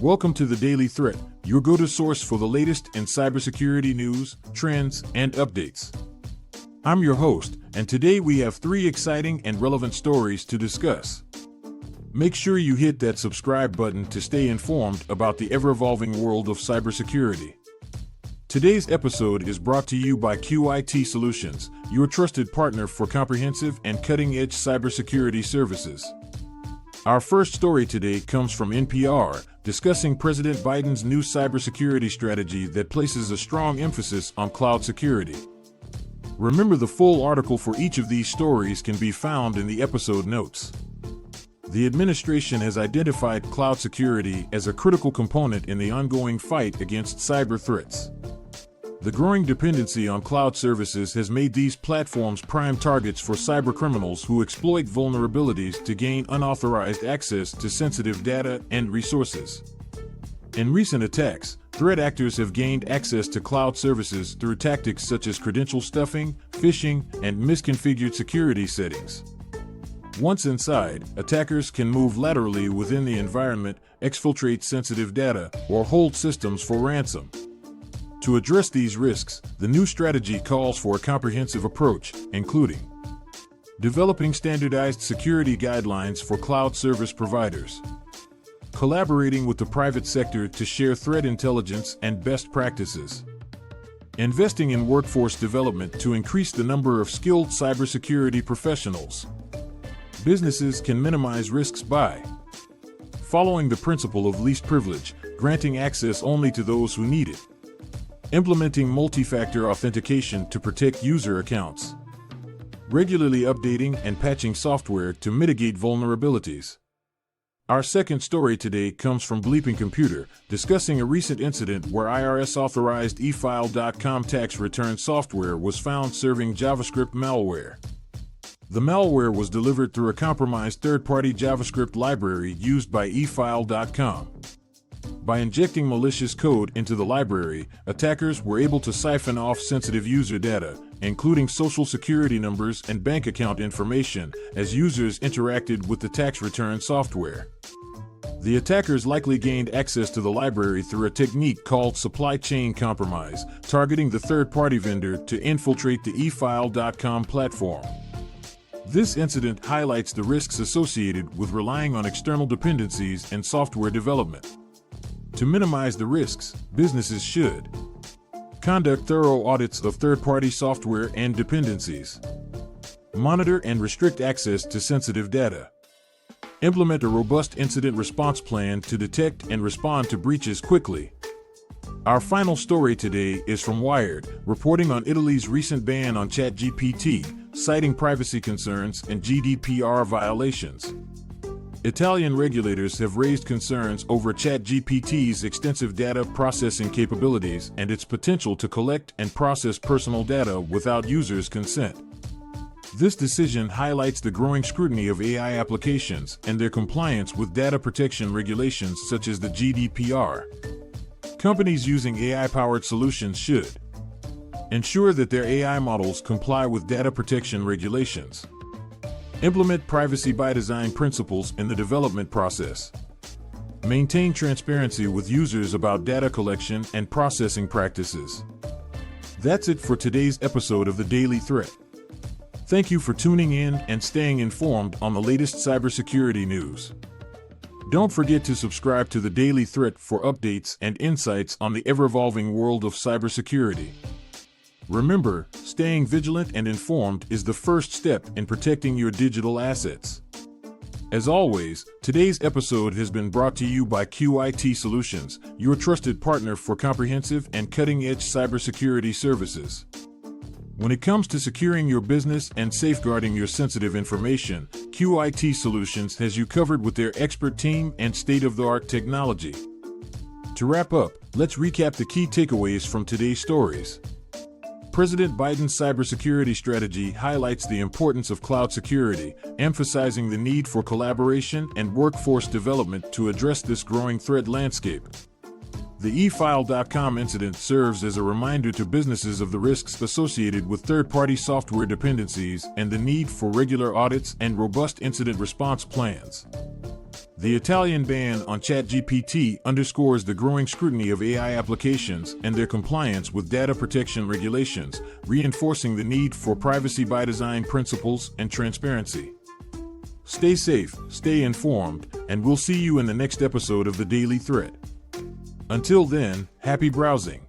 Welcome to the Daily Threat, your go-to source for the latest in cybersecurity news, trends, and updates. I'm your host, and today we have 3 exciting and relevant stories to discuss. Make sure you hit that subscribe button to stay informed about the ever-evolving world of cybersecurity. Today's episode is brought to you by QIT Solutions, your trusted partner for comprehensive and cutting-edge cybersecurity services. Our first story today comes from NPR, discussing President Biden's new cybersecurity strategy that places a strong emphasis on cloud security. Remember, the full article for each of these stories can be found in the episode notes. The administration has identified cloud security as a critical component in the ongoing fight against cyber threats. The growing dependency on cloud services has made these platforms prime targets for cybercriminals who exploit vulnerabilities to gain unauthorized access to sensitive data and resources. In recent attacks, threat actors have gained access to cloud services through tactics such as credential stuffing, phishing, and misconfigured security settings. Once inside, attackers can move laterally within the environment, exfiltrate sensitive data, or hold systems for ransom. To address these risks, the new strategy calls for a comprehensive approach, including developing standardized security guidelines for cloud service providers, collaborating with the private sector to share threat intelligence and best practices, investing in workforce development to increase the number of skilled cybersecurity professionals. Businesses can minimize risks by following the principle of least privilege, granting access only to those who need it, implementing multi-factor authentication to protect user accounts, regularly updating and patching software to mitigate vulnerabilities. Our second story today comes from Bleeping Computer, discussing a recent incident where IRS-authorized eFile.com tax return software was found serving JavaScript malware. The malware was delivered through a compromised third-party JavaScript library used by eFile.com. By injecting malicious code into the library, attackers were able to siphon off sensitive user data, including social security numbers and bank account information, as users interacted with the tax return software. The attackers likely gained access to the library through a technique called supply chain compromise, targeting the third-party vendor to infiltrate the eFile.com platform. This incident highlights the risks associated with relying on external dependencies in software development. To minimize the risks, businesses should conduct thorough audits of third-party software and dependencies, monitor and restrict access to sensitive data, implement a robust incident response plan to detect and respond to breaches quickly. Our final story today is from Wired, reporting on Italy's recent ban on ChatGPT, citing privacy concerns and GDPR violations. Italian regulators have raised concerns over ChatGPT's extensive data processing capabilities and its potential to collect and process personal data without users' consent. This decision highlights the growing scrutiny of AI applications and their compliance with data protection regulations such as the GDPR. Companies using AI-powered solutions should ensure that their AI models comply with data protection regulations, implement privacy by design principles in the development process, maintain transparency with users about data collection and processing practices. That's it for today's episode of the Daily Threat. Thank you for tuning in and staying informed on the latest cybersecurity news. Don't forget to subscribe to the Daily Threat for updates and insights on the ever-evolving world of cybersecurity. Remember, staying vigilant and informed is the first step in protecting your digital assets. As always, today's episode has been brought to you by QIT Solutions, your trusted partner for comprehensive and cutting-edge cybersecurity services. When it comes to securing your business and safeguarding your sensitive information, QIT Solutions has you covered with their expert team and state-of-the-art technology. To wrap up, let's recap the key takeaways from today's stories. President Biden's cybersecurity strategy highlights the importance of cloud security, emphasizing the need for collaboration and workforce development to address this growing threat landscape. The eFile.com incident serves as a reminder to businesses of the risks associated with third-party software dependencies and the need for regular audits and robust incident response plans. The Italian ban on ChatGPT underscores the growing scrutiny of AI applications and their compliance with data protection regulations, reinforcing the need for privacy by design principles and transparency. Stay safe, stay informed, and we'll see you in the next episode of the Daily Threat. Until then, happy browsing.